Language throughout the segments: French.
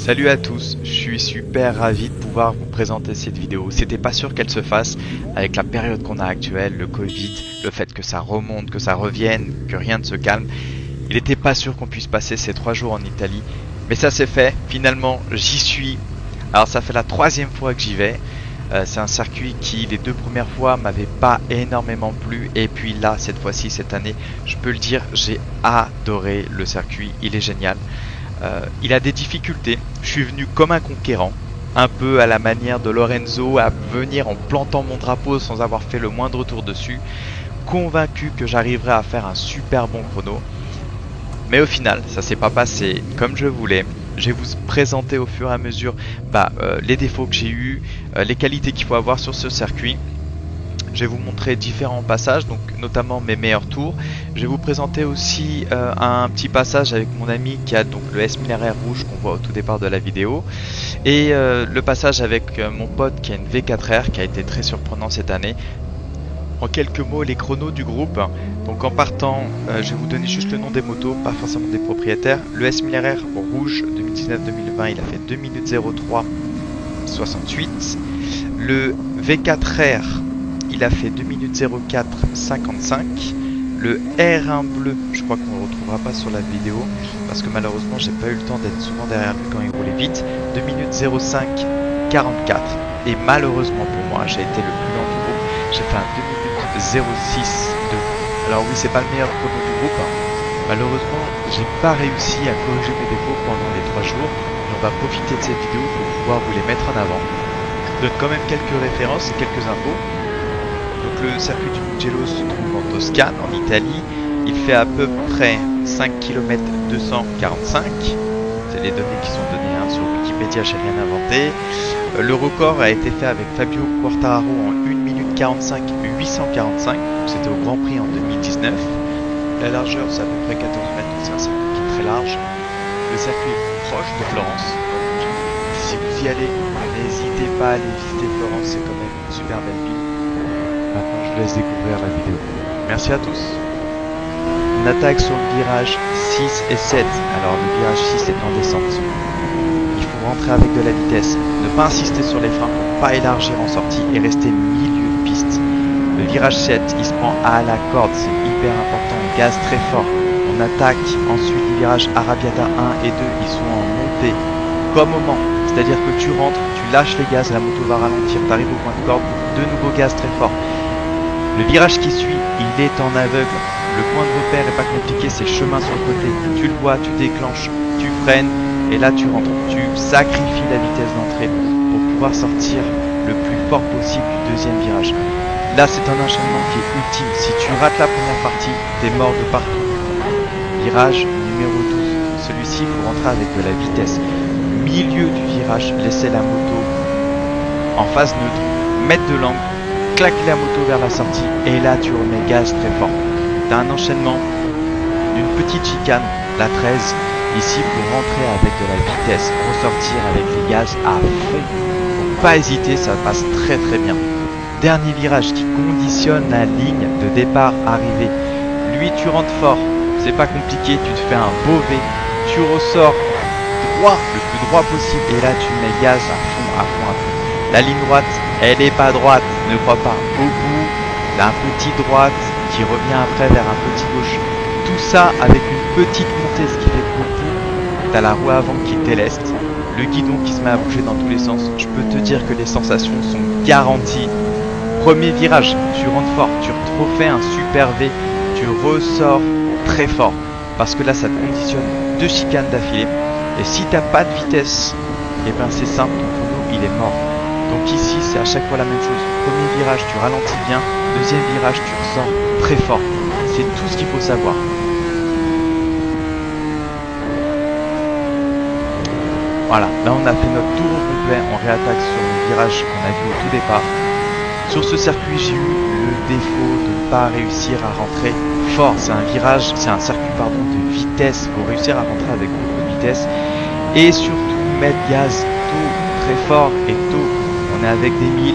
Salut à tous, je suis super ravi de pouvoir vous présenter cette vidéo. C'était pas sûr qu'elle se fasse avec la période qu'on a actuelle, le Covid, le fait que ça remonte, que ça revienne, que rien ne se calme. Il n'était pas sûr qu'on puisse passer ces 3 jours en Italie, mais ça s'est fait. Finalement, j'y suis. Alors ça fait la 3e fois que j'y vais. C'est un circuit qui les 2 premières fois m'avait pas énormément plu, et puis là cette fois-ci, cette année, je peux le dire, j'ai adoré le circuit. Il est génial. Il a des difficultés. Je suis venu comme un conquérant, un peu à la manière de Lorenzo, à venir en plantant mon drapeau sans avoir fait le moindre tour dessus, convaincu que j'arriverais à faire un super bon chrono. Mais au final, ça s'est pas passé comme je voulais. Je vais vous présenter au fur et à mesure les défauts que j'ai eus, les qualités qu'il faut avoir sur ce circuit. Je vais vous montrer différents passages, donc notamment mes meilleurs tours. Je vais vous présenter aussi un petit passage avec mon ami qui a donc le S1000 RR rouge qu'on voit au tout départ de la vidéo. Et le passage avec mon pote qui a une V4R qui a été très surprenant cette année. En quelques mots, les chronos du groupe. Donc en partant, je vais vous donner juste le nom des motos, pas forcément des propriétaires. Le S1000 RR rouge 2019-2020, il a fait 2 minutes 03 68. Le V4R, il a fait 2 minutes 04 55. Le R1 bleu, je crois qu'on ne le retrouvera pas sur la vidéo parce que malheureusement j'ai pas eu le temps d'être souvent derrière lui quand il roulait vite. 2 minutes 05 44. Et malheureusement pour moi, j'ai été le plus lent du groupe. J'ai fait un 2 minutes 06 2. Alors oui, c'est pas le meilleur chrono du groupe. Malheureusement, j'ai pas réussi à corriger mes défauts pendant les 3 jours. Et on va profiter de cette vidéo pour pouvoir vous les mettre en avant. Je donne quand même quelques références et quelques infos. Donc le circuit du Mugello se trouve en Toscane, en Italie. Il fait à peu près 5 km 245. C'est les données qui sont données sur Wikipédia, j'ai rien inventé. Le record a été fait avec Fabio Quartararo en 1 minute 45 845. C'était au Grand Prix en 2019. La largeur, c'est à peu près 14 mètres, c'est un circuit qui est très large. Le circuit est proche de Florence. Donc, si vous y allez, n'hésitez pas à aller visiter Florence, c'est quand même une super belle ville. Maintenant, je vous laisse découvrir la vidéo. Merci à tous. On attaque sur le virage 6 et 7. Alors, le virage 6 est en descente. Il faut rentrer avec de la vitesse. Ne pas insister sur les freins pour pas élargir en sortie et rester milieu de piste. Le virage 7, il se prend à la corde. C'est hyper important. On gaz très fort. On attaque. Ensuite, les virages Arrabbiata 1 et 2, ils sont en montée. Comme au Mans. C'est-à-dire que tu rentres, tu lâches les gaz, la moto va ralentir. Tu arrives au point de corde. De nouveau gaz très fort. Le virage qui suit, il est en aveugle. Le point de repère est pas compliqué, c'est chemin sur le côté. Tu le vois, tu déclenches, tu freines et là tu rentres. Tu sacrifies la vitesse d'entrée pour pouvoir sortir le plus fort possible du deuxième virage. Là, c'est un enchaînement qui est ultime. Si tu rates la première partie, t'es mort de partout. Virage numéro 12. Celui-ci, il faut rentrer avec de la vitesse. Milieu du virage, laisser la moto en phase neutre, mettre de l'angle, claquer la moto vers la sortie et là tu remets gaz très fort. Tu as un enchaînement d'une petite chicane, la 13. Ici, pour rentrer avec de la vitesse, ressortir avec les gaz à fond. Faut pas hésiter, ça passe très très bien. Dernier virage qui conditionne la ligne de départ-arrivée. Lui, tu rentres fort, c'est pas compliqué, tu te fais un beau V, tu ressors droit, le plus droit possible, et là tu mets gaz à fond, à fond, à fond. La ligne droite, elle est pas droite, ne crois pas. Au bout, la petite droite qui revient après vers un petit gauche. Tout ça avec une petite montée, ce qui fait beaucoup. T'as la roue avant qui déleste, le guidon qui se met à bouger dans tous les sens. Je peux te dire que les sensations sont garanties. Premier virage, tu rentres fort, tu refais un super V, tu ressors très fort. Parce que là, ça te conditionne 2 chicanes d'affilée. Et si t'as pas de vitesse, et ben c'est simple, ton chrono il est mort. Donc ici, c'est à chaque fois la même chose. Premier virage, tu ralentis bien. Deuxième virage, tu ressors très fort. C'est tout ce qu'il faut savoir. Voilà, là on a fait notre tour au complet. On réattaque sur le virage qu'on a vu au tout départ. Sur ce circuit, j'ai eu le défaut de ne pas réussir à rentrer fort. C'est un virage, c'est un circuit de vitesse. Il faut réussir à rentrer avec beaucoup de vitesse. Et surtout mettre gaz tôt, très fort et tôt. On est avec des 1000,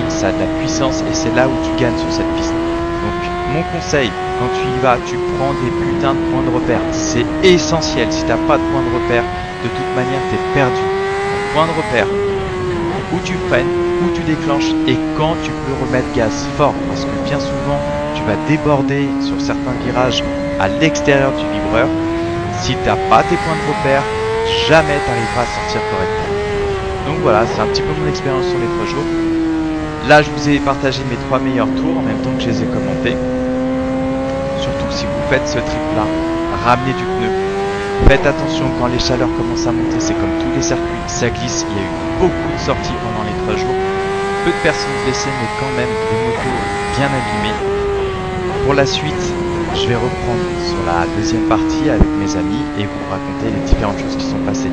ça a de la puissance et c'est là où tu gagnes sur cette piste. Donc mon conseil, quand tu y vas, tu prends des putains de points de repère. C'est essentiel, si tu n'as pas de points de repère, de toute manière tu es perdu. Donc, point de repère, où tu freines, où tu déclenches et quand tu peux remettre gaz fort, parce que bien souvent tu vas déborder sur certains virages à l'extérieur du vibreur. Si tu n'as pas tes points de repère, jamais tu n'arriveras à sortir correctement. Donc voilà, c'est un petit peu mon expérience sur les 3 jours. Là, je vous ai partagé mes 3 meilleurs tours en même temps que je les ai commentés. Surtout si vous faites ce trip-là, ramenez du pneu. Faites attention quand les chaleurs commencent à monter, c'est comme tous les circuits, ça glisse. Il y a eu beaucoup de sorties pendant les 3 jours. Peu de personnes blessées, mais quand même des motos bien abîmées. Pour la suite, je vais reprendre sur la deuxième partie avec mes amis et vous raconter les différentes choses qui sont passées.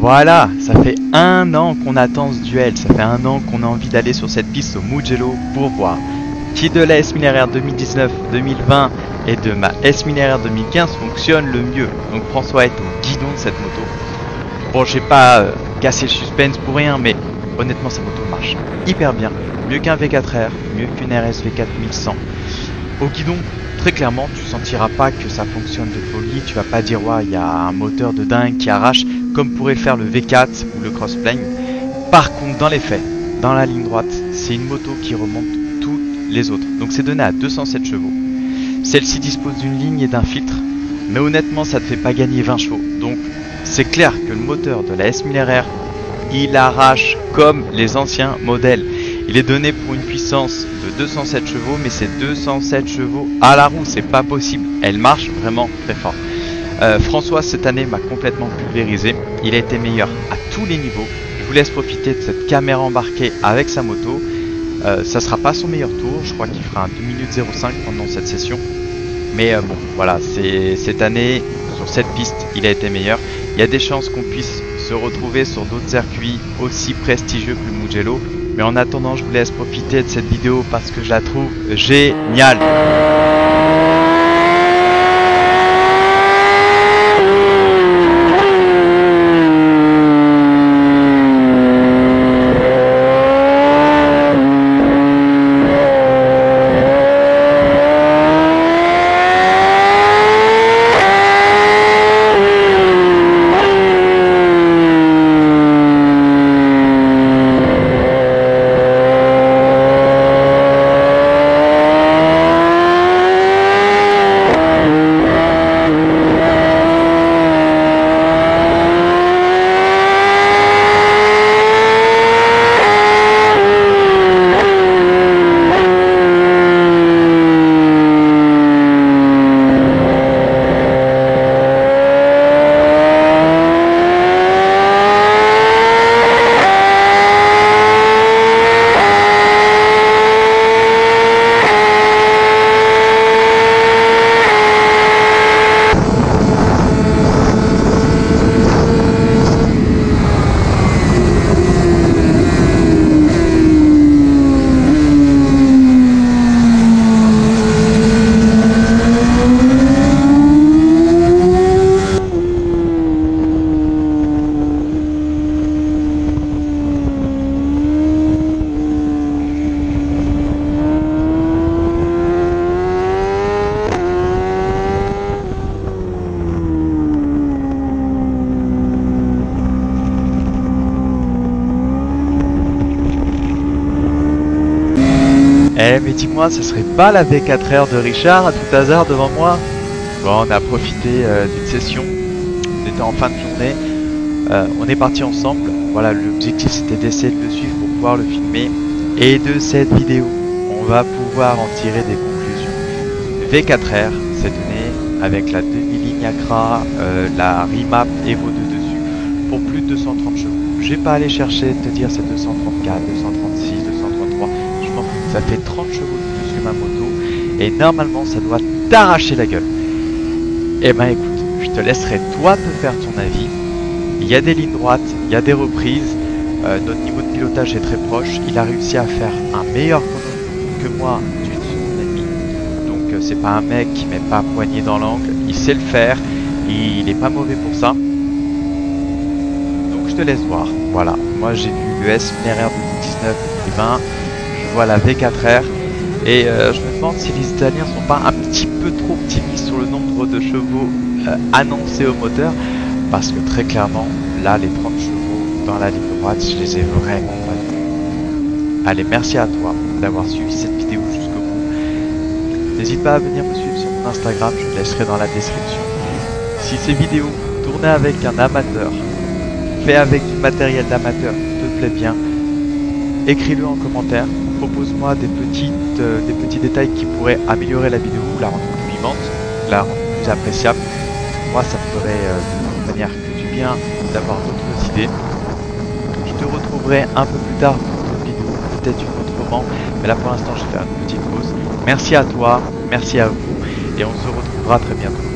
Voilà, ça fait 1 an qu'on attend ce duel, ça fait 1 an qu'on a envie d'aller sur cette piste au Mugello pour voir qui de la S1000 RR 2019, 2020 et de ma S1000 RR 2015 fonctionne le mieux. Donc François est au guidon de cette moto. Bon, j'ai pas cassé le suspense pour rien, mais honnêtement sa moto marche hyper bien, mieux qu'un V4R, mieux qu'une RS V4100. Au guidon, très clairement, tu sentiras pas que ça fonctionne de folie, tu vas pas dire ouais, il y a un moteur de dingue qui arrache comme pourrait le faire le V4 ou le Crossplane. Par contre, dans les faits, dans la ligne droite, c'est une moto qui remonte toutes les autres. Donc c'est donné à 207 chevaux. Celle-ci dispose d'une ligne et d'un filtre, mais honnêtement, ça ne te fait pas gagner 20 chevaux. Donc c'est clair que le moteur de la S1000 RR, il arrache comme les anciens modèles. Il est donné pour une puissance de 207 chevaux, mais c'est 207 chevaux à la roue, c'est pas possible. Elle marche vraiment très fort. François, cette année, m'a complètement pulvérisé. Il a été meilleur à tous les niveaux. Je vous laisse profiter de cette caméra embarquée avec sa moto. Ça sera pas son meilleur tour. Je crois qu'il fera un 2 minutes 05 pendant cette session. Mais bon, voilà, cette année, sur cette piste, il a été meilleur. Il y a des chances qu'on puisse se retrouver sur d'autres circuits aussi prestigieux que le Mugello. Mais en attendant, je vous laisse profiter de cette vidéo parce que je la trouve géniale. Eh mais dis-moi, ce serait pas la V4R de Richard à tout hasard devant moi? Bon, on a profité d'une session, on était en fin de journée, on est parti ensemble. Voilà, l'objectif c'était d'essayer de le suivre pour pouvoir le filmer. Et de cette vidéo, on va pouvoir en tirer des conclusions. V4R, c'est donné avec la demi-ligne Acra, la remap Evo 2 dessus, pour plus de 230 chevaux. Je vais pas aller chercher te dire c'est 234, 236, 233, je m'en fous. Ça fait 30 chevaux de plus que ma moto et normalement ça doit t'arracher la gueule. Eh ben écoute, je te laisserai toi te faire ton avis. Il y a des lignes droites, il y a des reprises, notre niveau de pilotage est très proche. Il a réussi à faire un meilleur chrono que moi d'une seconde et demie. Donc c'est pas un mec qui met pas poignet dans l'angle, il sait le faire, il est pas mauvais pour ça. Donc je te laisse voir. Voilà, moi j'ai vu le S1000 RR 2019 2020. Voilà la V4R et je me demande si les Italiens sont pas un petit peu trop optimistes sur le nombre de chevaux annoncés au moteur, parce que très clairement là les 30 chevaux dans la ligne droite je les ai vraiment pas vus. Allez, merci à toi d'avoir suivi cette vidéo jusqu'au bout. N'hésite pas à venir me suivre sur mon Instagram, je te laisserai dans la description. Si ces vidéos tournées avec un amateur, fait avec du matériel d'amateur, te plaît bien, écris-le en commentaire. Propose-moi des petits détails qui pourraient améliorer la vidéo, la rendre plus vivante, la rendre plus appréciable. Moi, ça me ferait de manière que du bien d'avoir d'autres idées. Je te retrouverai un peu plus tard pour une autre vidéo, peut-être une autre moment, mais là pour l'instant, je vais faire une petite pause. Merci à toi, merci à vous, et on se retrouvera très bientôt.